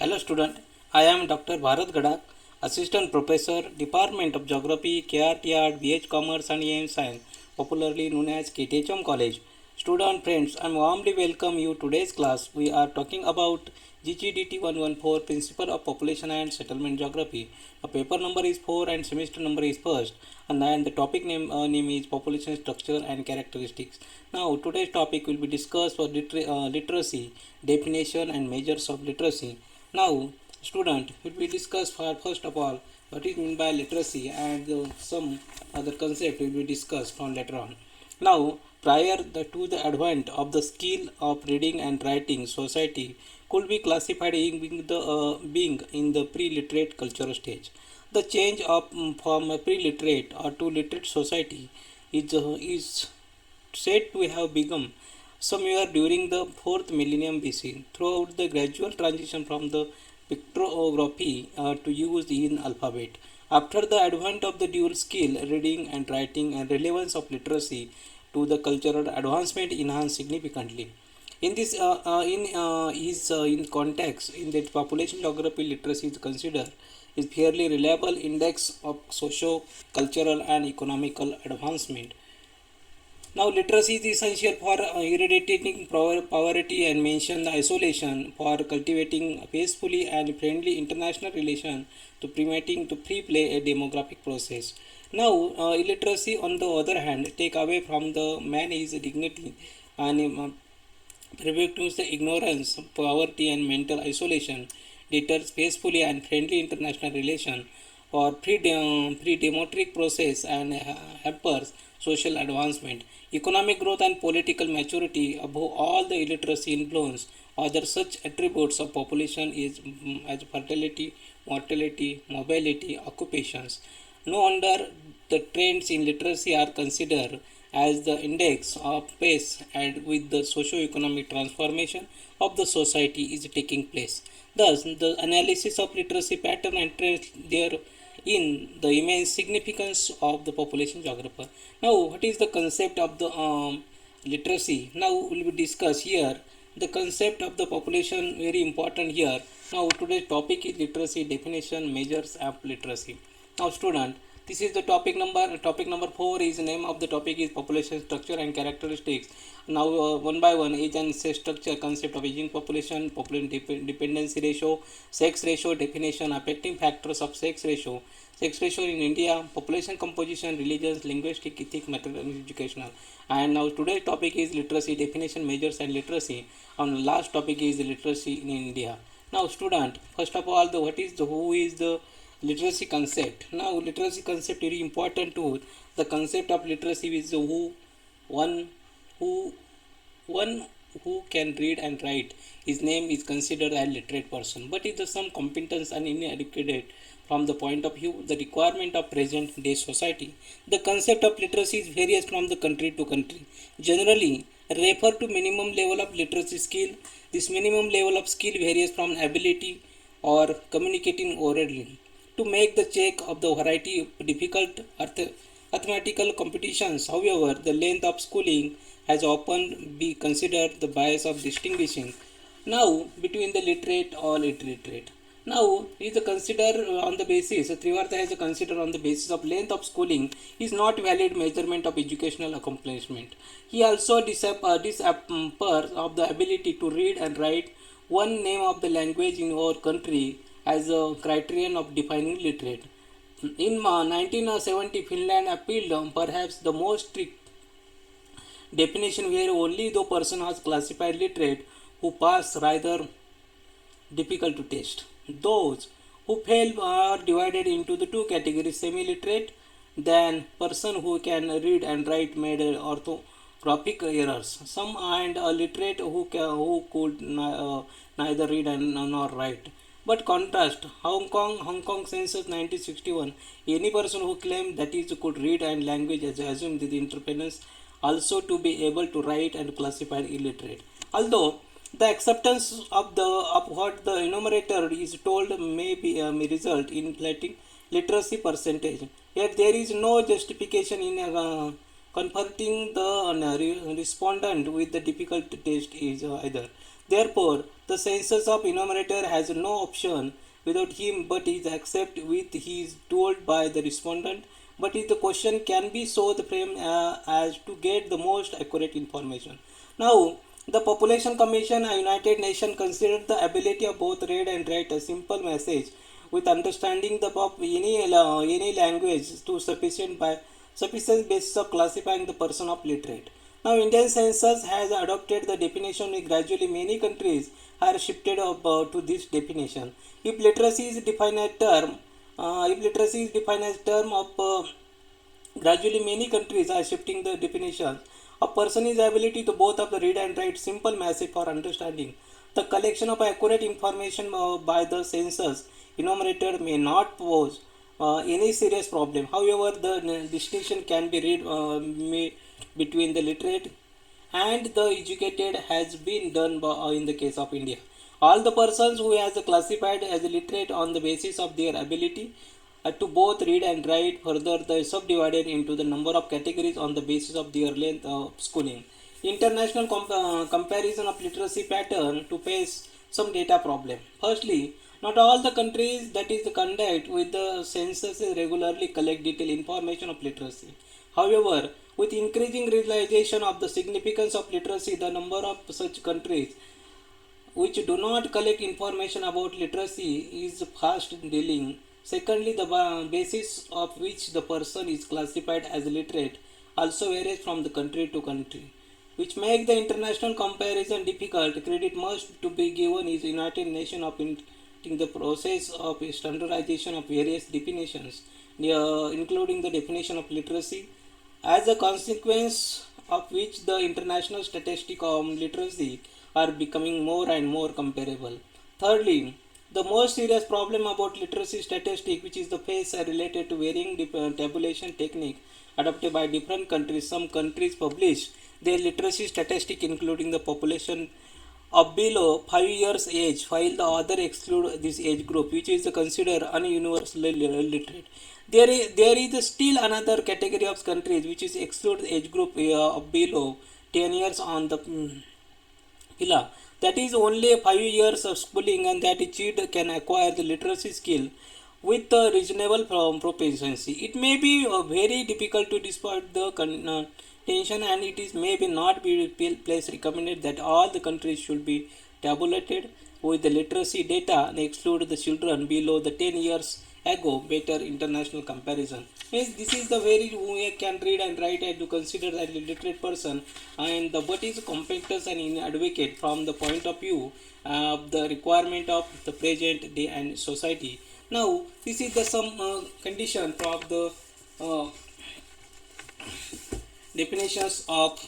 Hello student, I am Dr. Bharat Gadak, Assistant Professor, Department of Geography, KRTR, BH Commerce and AM Science, popularly known as KTHM College. Student friends, I warmly welcome you today's class. We are talking about GGDT 114 Principle of Population and Settlement Geography. The paper number is 4 and semester number is first, and then the topic name is Population Structure and Characteristics. Now today's topic will be discussed for literacy, definition and measures of literacy. Now, student, we discuss for first of all what is meant by literacy and some other concept will be discussed from later on. Now, to the advent of the skill of reading and writing, society could be classified in being in the pre-literate cultural stage. The change from a pre-literate or to literate society is said to have begun somewhere during the 4th millennium BC. Throughout the gradual transition from the pictography to use in alphabet. After the advent of the dual skill, reading and writing, and relevance of literacy to the cultural advancement enhanced significantly. In this, in context, in that population geography literacy is considered is fairly reliable index of socio-cultural and economical advancement. Now, literacy is essential for eradicating poverty and mention the isolation, for cultivating peacefully and friendly international relations, to promoting to free play a demographic process. Now, illiteracy, on the other hand, take away from the man his dignity and prevents the ignorance, poverty, and mental isolation, deters peacefully and friendly international relation, or pre-democratic process and hampers social advancement. Economic growth and political maturity, above all the illiteracy influence, other such attributes of population is as fertility, mortality, mobility, occupations. No wonder the trends in literacy are considered as the index of pace and with the socio-economic transformation of the society is taking place. Thus, the analysis of literacy pattern and trends there in the immense significance of the population geographer. Now, what is the concept of the literacy? Now, we will discuss here the concept of the population, very important here. Now, today's topic is literacy definition, measures of literacy. Now, student, this is the topic number. Topic number 4 is name of the topic is population structure and characteristics. Now, one by one, age and sex structure, concept of aging population, population dependency ratio, sex ratio definition, affecting factors of sex ratio in India, population composition, religions, linguistic, ethics, material, and educational. And now today's topic is literacy definition, measures, and literacy. And last topic is literacy in India. Now, student, first of all, who is the literacy concept? Now, literacy concept very important too. The concept of literacy is one who one who can read and write. His name is considered a literate person, but if the some competence and inadequate from the point of view the requirement of present day society. The concept of literacy is varies from the country to country. Generally refer to minimum level of literacy skill. This minimum level of skill varies from ability or communicating orally. To make the check of the variety of difficult mathematical competitions, however, the length of schooling has often been considered the bias of distinguishing now between the literate or illiterate. Now, is consider on the basis, Trivartha has considered on the basis of length of schooling is not valid measurement of educational accomplishment. He also disappers of the ability to read and write one name of the language in our country as a criterion of defining literate. In 1970, Finland appealed perhaps the most strict definition where only the person was classified literate who pass rather difficult to test. Those who fail are divided into the two categories semi-literate then person who can read and write made orthographic errors. Some and a literate who could neither read and nor write. But contrast Hong Kong census 1961. Any person who claimed that he could read and language is assumed the independence also to be able to write and classified illiterate. Although the acceptance of what the enumerator is told may result in literacy percentage. Yet there is no justification in confronting the respondent with the difficult test is either. Therefore, The census of enumerator has no option without him but is accept with he is told by the respondent, but if the question can be so the frame as to get the most accurate information. Now, the Population Commission and United Nations considered the ability of both read and write a simple message with understanding the of any language to sufficient basis of classifying the person of literate. Now, Indian census has adopted the definition. Gradually, many countries are shifted up, to this definition. If literacy is defined as term of gradually, many countries are shifting the definition. A person's ability to both of the read and write simple message for understanding. The collection of accurate information by the census enumerator may not pose any serious problem. However, the distinction can be read made between the literate and the educated has been done in the case of India. All the persons who has classified as literate on the basis of their ability to both read and write. Further, they subdivided into the number of categories on the basis of their length of schooling. International comparison of literacy pattern to face some data problem. Firstly, not all the countries that is conduct with the census regularly collect detailed information of literacy. However, with increasing realization of the significance of literacy, the number of such countries which do not collect information about literacy is fast dealing. Secondly, the basis of which the person is classified as literate also varies from the country to country, which make the international comparison difficult. Credit must to be given is United Nations of in the process of standardization of various definitions, including the definition of literacy, as a consequence of which the international statistics on literacy are becoming more and more comparable. Thirdly, the most serious problem about literacy statistic, which is the phase related to varying tabulation technique adopted by different countries. Some countries publish their literacy statistic including the population of below 5 years age, while the other exclude this age group, which is considered universally literate. There is still another category of countries which is exclude age group of below 10 years on the pillar. That is only 5 years of schooling, and that child can acquire the literacy skill with a reasonable proficiency. It may be very difficult to despite the tension, and it is maybe not be place recommended that all the countries should be tabulated with the literacy data and exclude the children below the 10 years ago. Better international comparison. Yes, this is the very who can read and write and to consider that literate person, and the what is competence and advocate from the point of view of the requirement of the present day and society. Now, this is the some condition of the definitions of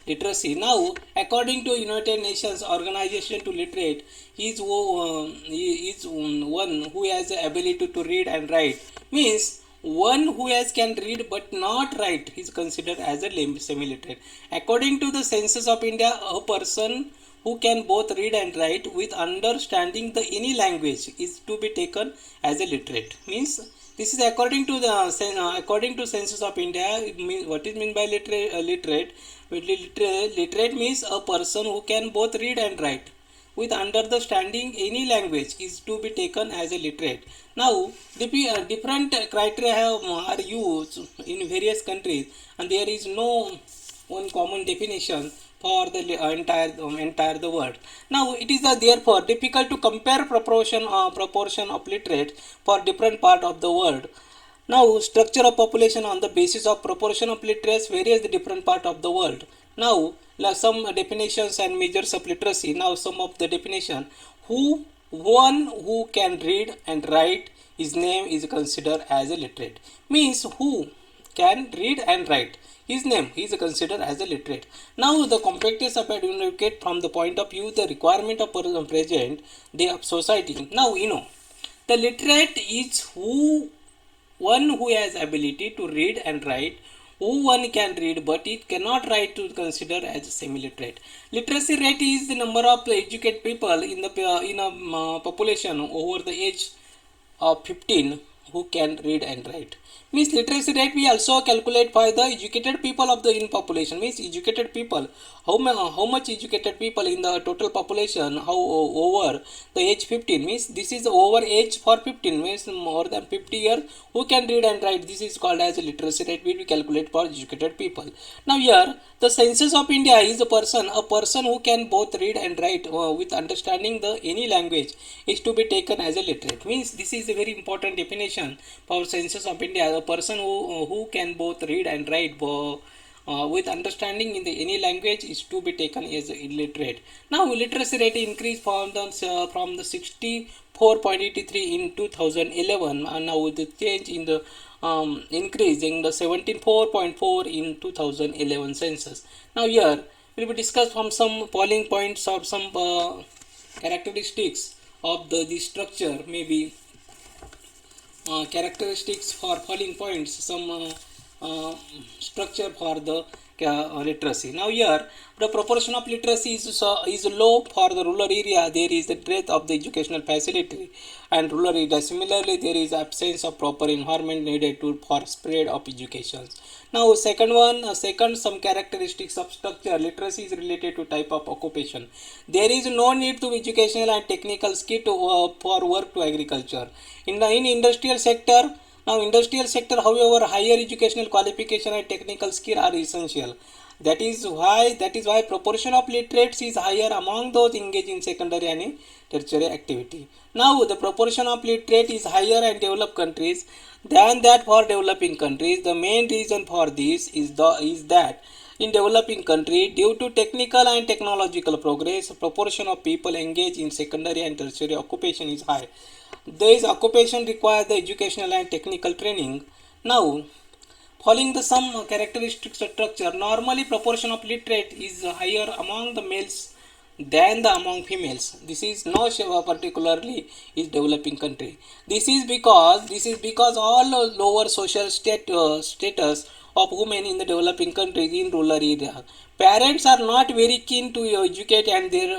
literacy. Now, according to United Nations Organization to Literate, he is one who has the ability to read and write. Means one who can read but not write is considered as a semi-literate. According to the Census of India, a person who can both read and write with understanding the any language is to be taken as a literate. Means this is according to Census of India. What is meant by literate? Literate means a person who can both read and write with understanding any language is to be taken as a literate. Now, different criteria are used in various countries, and there is no one common definition for the entire the world. Now, it is therefore difficult to compare proportion of literate for different part of the world. Now, structure of population on the basis of proportion of literates varies the different part of the world. Now, some definitions and measures of literacy. Now, some of the definition. One who can read and write, his name is considered as a literate. Means who can read and write, his name is considered as a literate. Now, the competence of advocate from the point of view the requirement of present day of society. Now, the literate is one who has ability to read and write, who one can read but it cannot write to consider as semi-literate. Literacy rate is the number of educated people in a population over the age of 15 who can read and write. Means literacy rate we also calculate by the educated people of the in population. Means educated people, how much educated people in the total population, how over the age 15. Means this is over age for 15, means more than 50 years who can read and write. This is called as a literacy rate we calculate for educated people. Now here the census of India is a person who can both read and write with understanding the any language is to be taken as a literate. Means this is a very important definition for census of India. A person who can both read and write with understanding in the any language is to be taken as illiterate. Now literacy rate increased from the 64.83 in 2011, and now with the change in the increase in the 74.4 in 2011 census. Now here we will discuss from some polling points or some characteristics of the structure, maybe characteristics for polling points, some structure for the literacy. Now here the proportion of literacy is low for the rural area. There is the breadth of the educational facility and rural area. Similarly, there is absence of proper environment needed for spread of education. Now second some characteristics of structure. Literacy is related to type of occupation. There is no need to educational and technical skill to for work to agriculture. In industrial sector. Now industrial sector, however, higher educational qualification and technical skill are essential. That is why proportion of literates is higher among those engaged in secondary and tertiary activity. Now the proportion of literate is higher in developed countries than that for developing countries. The main reason for this is that in developing country, due to technical and technological progress, proportion of people engaged in secondary and tertiary occupation is high. These occupation require the educational and technical training. Now, following the some characteristic structure, normally proportion of literate is higher among the males than the among females. This is no particularly is developing country. This is because all lower social status of women in the developing countries in rural area. Parents are not very keen to educate and their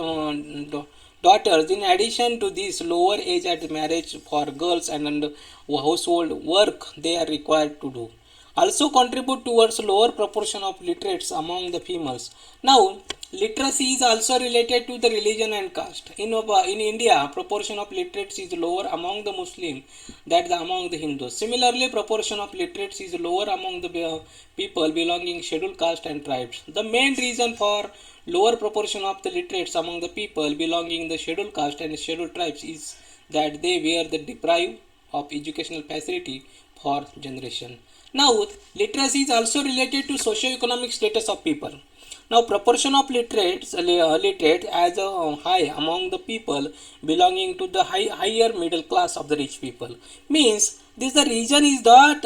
daughters. In addition to this, lower age at marriage for girls and household work they are required to do also contribute towards lower proportion of literates among the females. Now, literacy is also related to the religion and caste. In India, proportion of literates is lower among the Muslim than among the Hindus. Similarly, proportion of literates is lower among the people belonging scheduled caste and tribes. The main reason for lower proportion of the literates among the people belonging the scheduled caste and scheduled tribes is that they were the deprived of educational facility for generation. Now, literacy is also related to socio-economic status of people. Now, proportion of literates as high among the people belonging to the higher middle class of the rich people. Means this the reason is that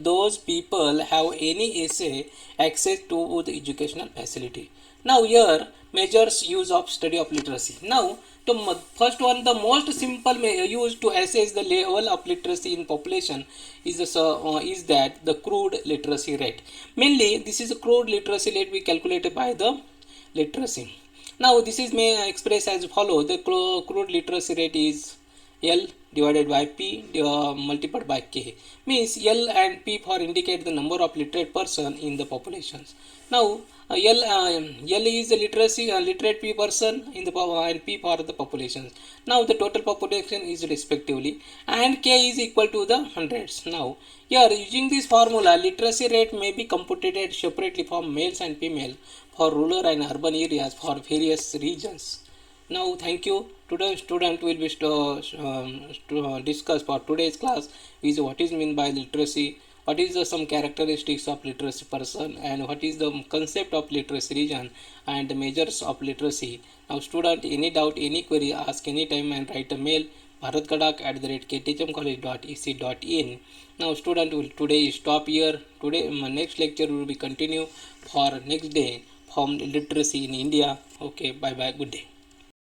those people have any access to the educational facility. Now here measures use of study of literacy. Now the first one, the most simple use to assess the level of literacy in population is that the crude literacy rate. Mainly this is a crude literacy rate we calculated by the literacy. Now this is may express as follow. The crude literacy rate is L divided by P multiplied by K. Means L and P for indicate the number of literate person in the populations. Now L is the literate P person in the and P for the populations. Now the total population is respectively, and K is equal to the hundreds. Now here using this formula, literacy rate may be computed separately for males and female for rural and urban areas for various regions. Now thank you. Today student will be discuss for today's class is what is mean by literacy, what is the some characteristics of literacy person, and what is the concept of literacy region and the measures of literacy. Now student, any doubt, any query, ask anytime and write a mail bharatgadak@kthmcollege.ec.in. Now student, will today stop here. Today my next lecture will be continue for next day from literacy in India. Okay, bye bye, good day.